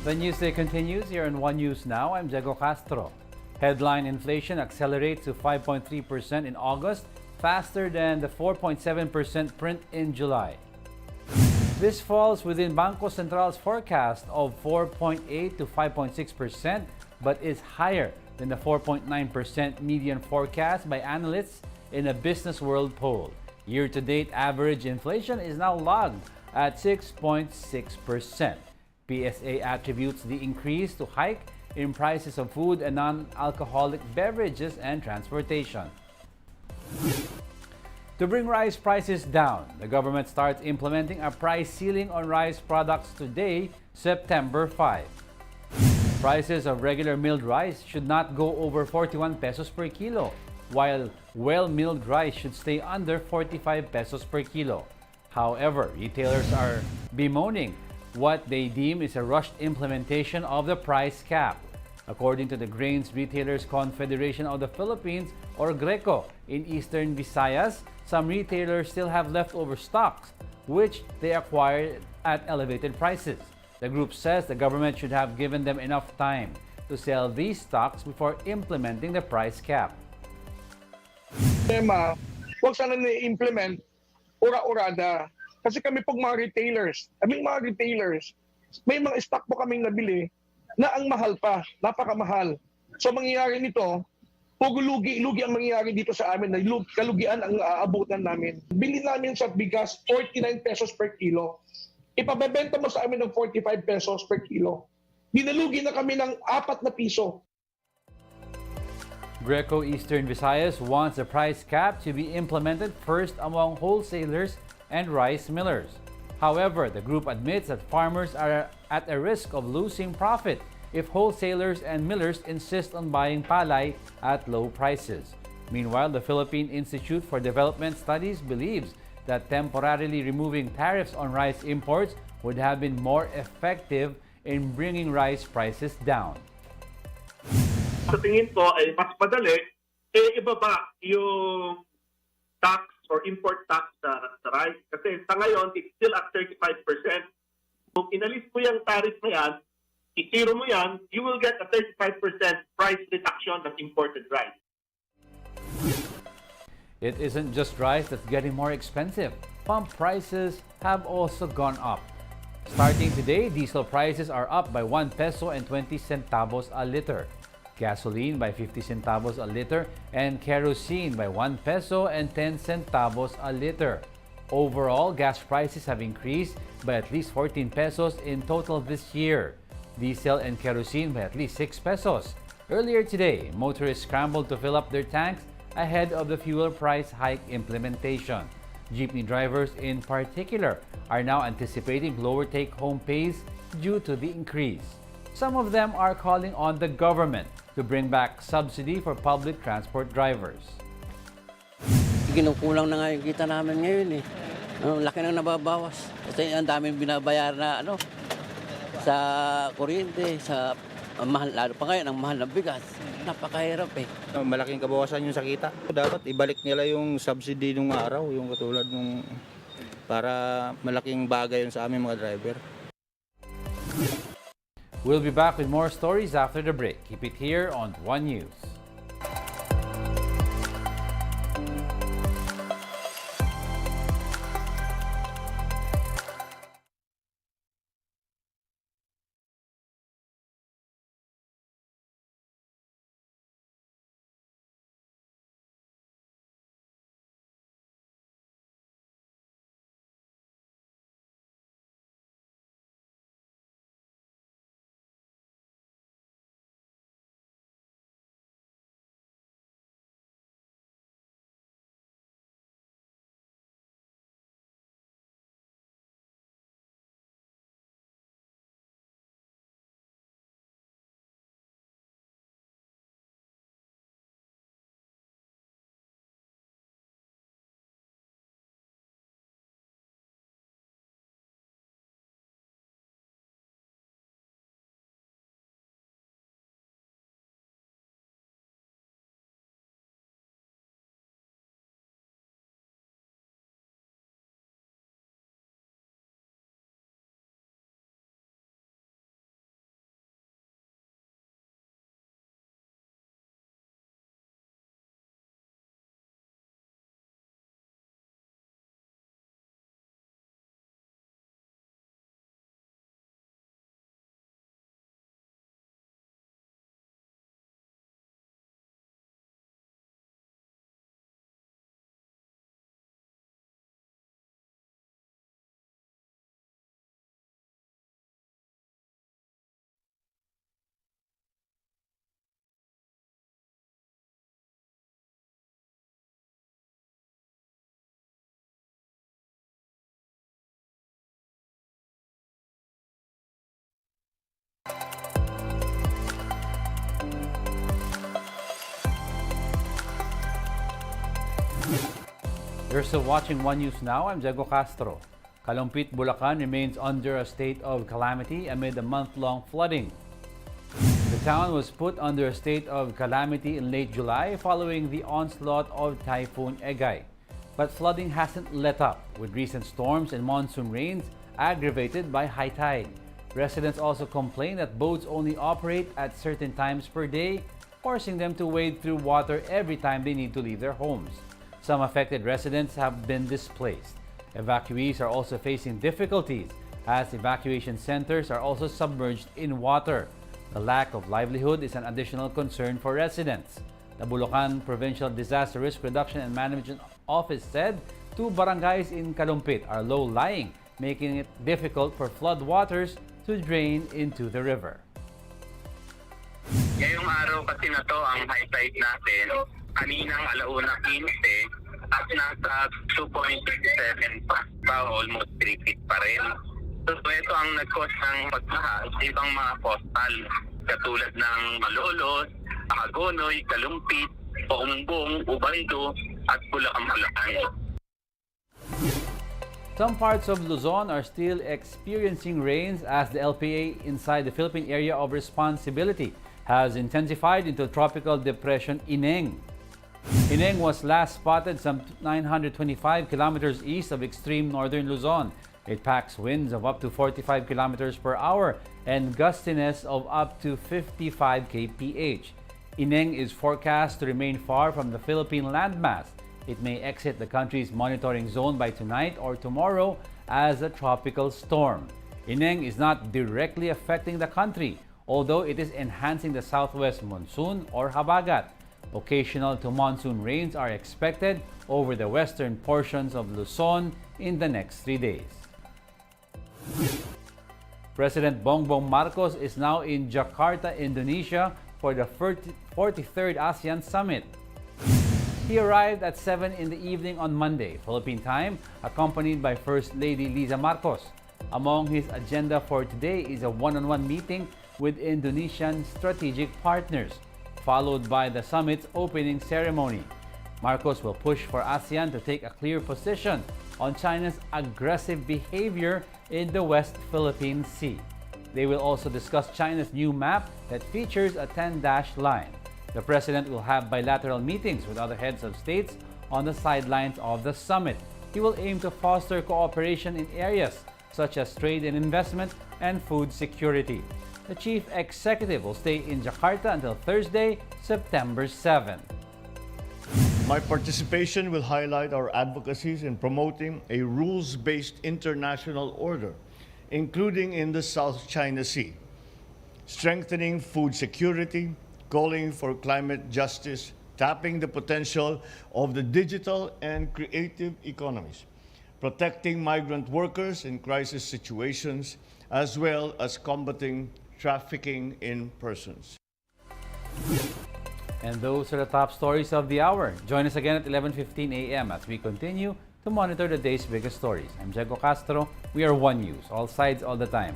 The newsday continues here on One News Now. I'm Diego Castro. Headline inflation accelerates to 5.3% in August, faster than the 4.7% print in July. This falls within Bangko Central's forecast of 4.8 to 5.6%, but is higher than the 4.9% median forecast by analysts in a Business World poll. Year-to-date average inflation is now logged at 6.6%. PSA attributes the increase to hike in prices of food and non-alcoholic beverages and transportation. To bring rice prices down, the government starts implementing a price ceiling on rice products today, September 5. Prices of regular milled rice should not go over 41 pesos per kilo, while well-milled rice should stay under 45 pesos per kilo. However, retailers are bemoaning what they deem is a rushed implementation of the price cap. According to the Grains Retailers Confederation of the Philippines, or GRECO, in Eastern Visayas, some retailers still have leftover stocks, which they acquired at elevated prices. The group says the government should have given them enough time to sell these stocks before implementing the price cap. Huwag sana na-implement ura-urada. Kasi kami pong mga retailers, may mga stock po kaming nabili na ang mahal pa, napakamahal. So mangyayari nito, lugi ang mangyayari dito sa amin, na kalugian ang aabutan namin. Bili namin sa bigas 49 pesos per kilo. Ipabebenta mo sa amin ng 45 pesos per kilo. Dinalugi na kami ng 4 na piso. GRECO Eastern Visayas wants the price cap to be implemented first among wholesalers and rice millers. However, the group admits that farmers are at a risk of losing profit if wholesalers and millers insist on buying palay at low prices. Meanwhile, the Philippine Institute for Development Studies believes that temporarily removing tariffs on rice imports would have been more effective in bringing rice prices down. Sa tingin ko ay mas madali ibaba yung tax or import tax sa rice. Kasi sa ngayon, it's still at 35%. Kung inalis mo yung tariff na yan, i-zero mo yan, you will get a 35% price reduction of imported rice. It isn't just rice that's getting more expensive. Pump prices have also gone up. Starting today, diesel prices are up by 1 peso and 20 centavos a liter. Gasoline by 50 centavos a liter, and kerosene by 1 peso and 10 centavos a liter. Overall, gas prices have increased by at least 14 pesos in total this year. Diesel and kerosene by at least 6 pesos. Earlier today, motorists scrambled to fill up their tanks ahead of the fuel price hike implementation. Jeepney drivers in particular are now anticipating lower take-home pays due to the increase. Some of them are calling on the government to bring back subsidy for public transport drivers. Kinukulang na nga yung kita namin ngayon eh. Laki nang nababawas. Kasi ang daming binabayar na sa kuryente, sa mahal, lalo pa ngayon ang mahal ng bigas. Napakahirap eh. Malaking kabawasan yung sa kita. Dapat ibalik nila yung subsidy nung araw, yung katulad nung para malaking bagay yun sa aming mga driver. We'll be back with more stories after the break. Keep it here on One News. You're still watching One News Now. I'm Diego Castro. Calumpit, Bulacan remains under a state of calamity amid a month-long flooding. The town was put under a state of calamity in late July following the onslaught of Typhoon Egay. But flooding hasn't let up, with recent storms and monsoon rains aggravated by high tide. Residents also complain that boats only operate at certain times per day, forcing them to wade through water every time they need to leave their homes. Some affected residents have been displaced. Evacuees are also facing difficulties as evacuation centers are also submerged in water. The lack of livelihood is an additional concern for residents. The Bulacan Provincial Disaster Risk Reduction and Management Office said 2 barangays in Calumpit are low-lying, making it difficult for flood waters to drain into the river. Ngayong araw kasi na to ang high tide natin, kaninang 1:15 at nasa 2.67 pa, almost 3 feet pa rin. So ito ang nag-cause ng pagbaha sa ibang mga coastal, katulad ng Malolos, Hagonoy, Calumpit, Paumbong, Ubando at Bulacan. Some parts of Luzon are still experiencing rains as the LPA inside the Philippine Area of Responsibility has intensified into Tropical Depression Ineng. Ineng was last spotted some 925 kilometers east of extreme northern Luzon. It packs winds of up to 45 kilometers per hour and gustiness of up to 55 kph. Ineng is forecast to remain far from the Philippine landmass. It may exit the country's monitoring zone by tonight or tomorrow as a tropical storm. Ineng is not directly affecting the country, although it is enhancing the southwest monsoon or habagat. Occasional to monsoon rains are expected over the western portions of Luzon in the next 3 days. President Bongbong Marcos is now in Jakarta, Indonesia for the 43rd ASEAN Summit. He arrived at 7 in the evening on Monday, Philippine time, accompanied by First Lady Liza Marcos. Among his agenda for today is a one-on-one meeting with Indonesian strategic partners, followed by the summit's opening ceremony. Marcos will push for ASEAN to take a clear position on China's aggressive behavior in the West Philippine Sea. They will also discuss China's new map that features a 10-dash line. The president will have bilateral meetings with other heads of states on the sidelines of the summit. He will aim to foster cooperation in areas such as trade and investment and food security. The chief executive will stay in Jakarta until Thursday, September 7. My participation will highlight our advocacies in promoting a rules-based international order, including in the South China Sea, strengthening food security, calling for climate justice, tapping the potential of the digital and creative economies, protecting migrant workers in crisis situations, as well as combating trafficking in persons. And those are the top stories of the hour. Join us again at 11:15 a.m. as we continue to monitor the day's biggest stories. I'm Diego Castro. We are One News, all sides, all the time.